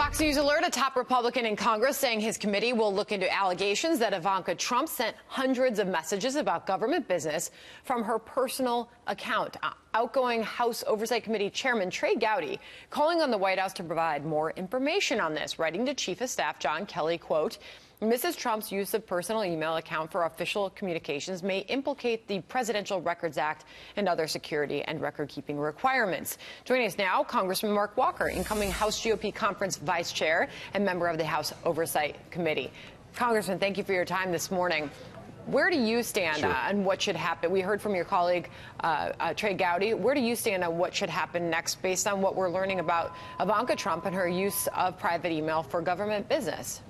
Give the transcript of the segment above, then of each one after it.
Fox News alert: a top Republican in Congress saying his committee will look into allegations that Ivanka Trump sent hundreds of messages about government business from her personal account. Outgoing House Oversight Committee Chairman Trey Gowdy calling on the White House to provide more information on this, writing to Chief of Staff John Kelly, quote, Mrs. Trump's use of personal email account for official communications may implicate the Presidential Records Act and other security and record-keeping requirements. Joining us now, Congressman Mark Walker, incoming House GOP Conference Vice Chair and member of the House Oversight Committee. Congressman, thank you for your time this morning. Where do you stand on what should happen? We heard from your colleague, Trey Gowdy. Where do you stand on what should happen next based on what we're learning about Ivanka Trump and her use of private email for government business?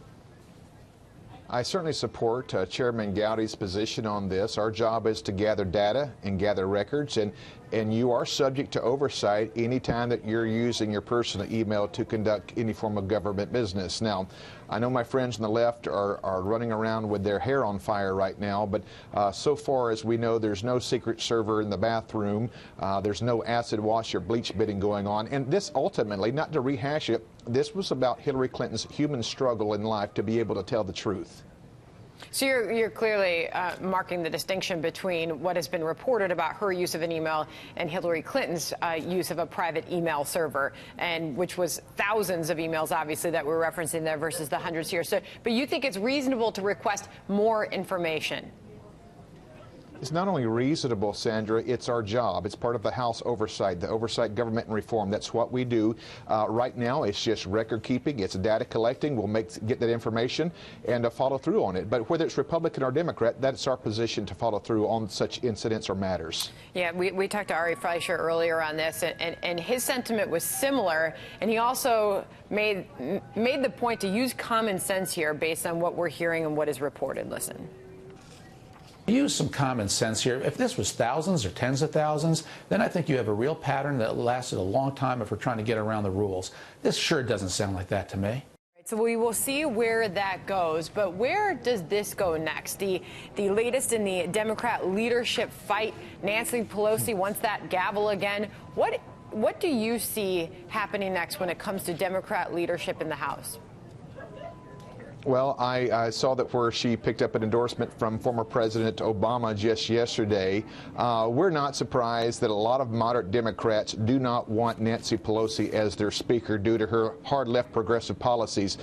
I certainly support Chairman Gowdy's position on this. Our job is to gather data and gather records, and you are subject to oversight anytime that you're using your personal email to conduct any form of government business. Now, I know my friends on the left are running around with their hair on fire right now, but so far as we know, there's no secret server in the bathroom. There's no acid wash or bleach bidding going on. And this ultimately, not to rehash it, this was about Hillary Clinton's human struggle in life to be able to tell the truth. So you're clearly marking the distinction between what has been reported about her use of an email and Hillary Clinton's use of a private email server, and which was thousands of emails, obviously, that we're referencing there versus the hundreds here. So, but you think it's reasonable to request more information? It's not only reasonable, Sandra, it's our job. It's part of the House oversight, the oversight government and reform. That's what we do. Right now, it's just record keeping. It's data collecting. We'll get that information and follow through on it. But whether it's Republican or Democrat, that's our position to follow through on such incidents or matters. Yeah, we talked to Ari Fleischer earlier on this, and his sentiment was similar. And he also made the point to use common sense here based on what we're hearing and what is reported. Listen. Use some common sense here. If this was thousands or tens of thousands, then I think you have a real pattern that lasted a long time if we're trying to get around the rules. This sure doesn't sound like that to me. So we will see where that goes, but where does this go next? The latest in the Democrat leadership fight. Nancy Pelosi wants that gavel again. What do you see happening next when it comes to Democrat leadership in the House? Well, I saw that where she picked up an endorsement from former President Obama just yesterday. We're not surprised that a lot of moderate Democrats do not want Nancy Pelosi as their speaker due to her hard left progressive policies.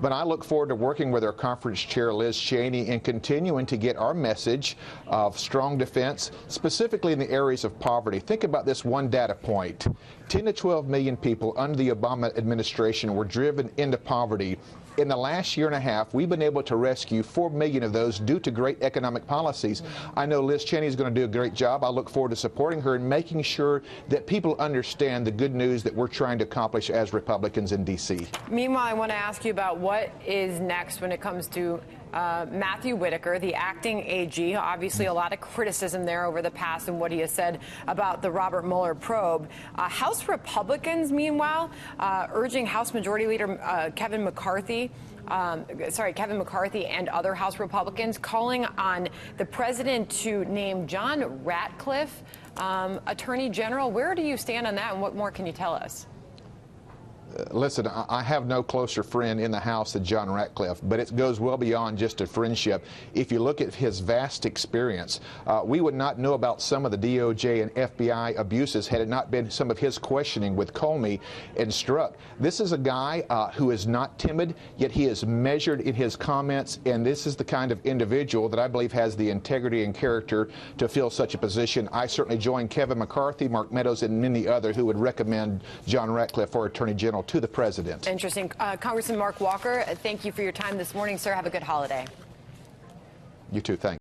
But I look forward to working with our conference chair, Liz Cheney, and continuing to get our message of strong defense, specifically in the areas of poverty. Think about this one data point. 10 to 12 million people under the Obama administration were driven into poverty. In the last year and a half, we've been able to rescue 4 million of those due to great economic policies. I know Liz Cheney is going to do a great job. I look forward to supporting her and making sure that people understand the good news that we're trying to accomplish as Republicans in D.C. Meanwhile, I want to ask you about what is next when it comes to Matthew Whitaker, the acting AG. Obviously, a lot of criticism there over the past and what he has said about the Robert Mueller probe. House Republicans, meanwhile, urging House Majority Leader Kevin McCarthy and other House Republicans calling on the president to name John Ratcliffe Attorney General. Where do you stand on that, and what more can you tell us? Listen, I have no closer friend in the House than John Ratcliffe, but it goes well beyond just a friendship. If you look at his vast experience, we would not know about some of the DOJ and FBI abuses had it not been some of his questioning with Comey and Strzok. This is a guy who is not timid, yet he is measured in his comments, and this is the kind of individual that I believe has the integrity and character to fill such a position. I certainly join Kevin McCarthy, Mark Meadows, and many others who would recommend John Ratcliffe for Attorney General to the president. Interesting. Congressman Mark Walker, thank you for your time this morning, sir. Have a good holiday. You too. Thanks.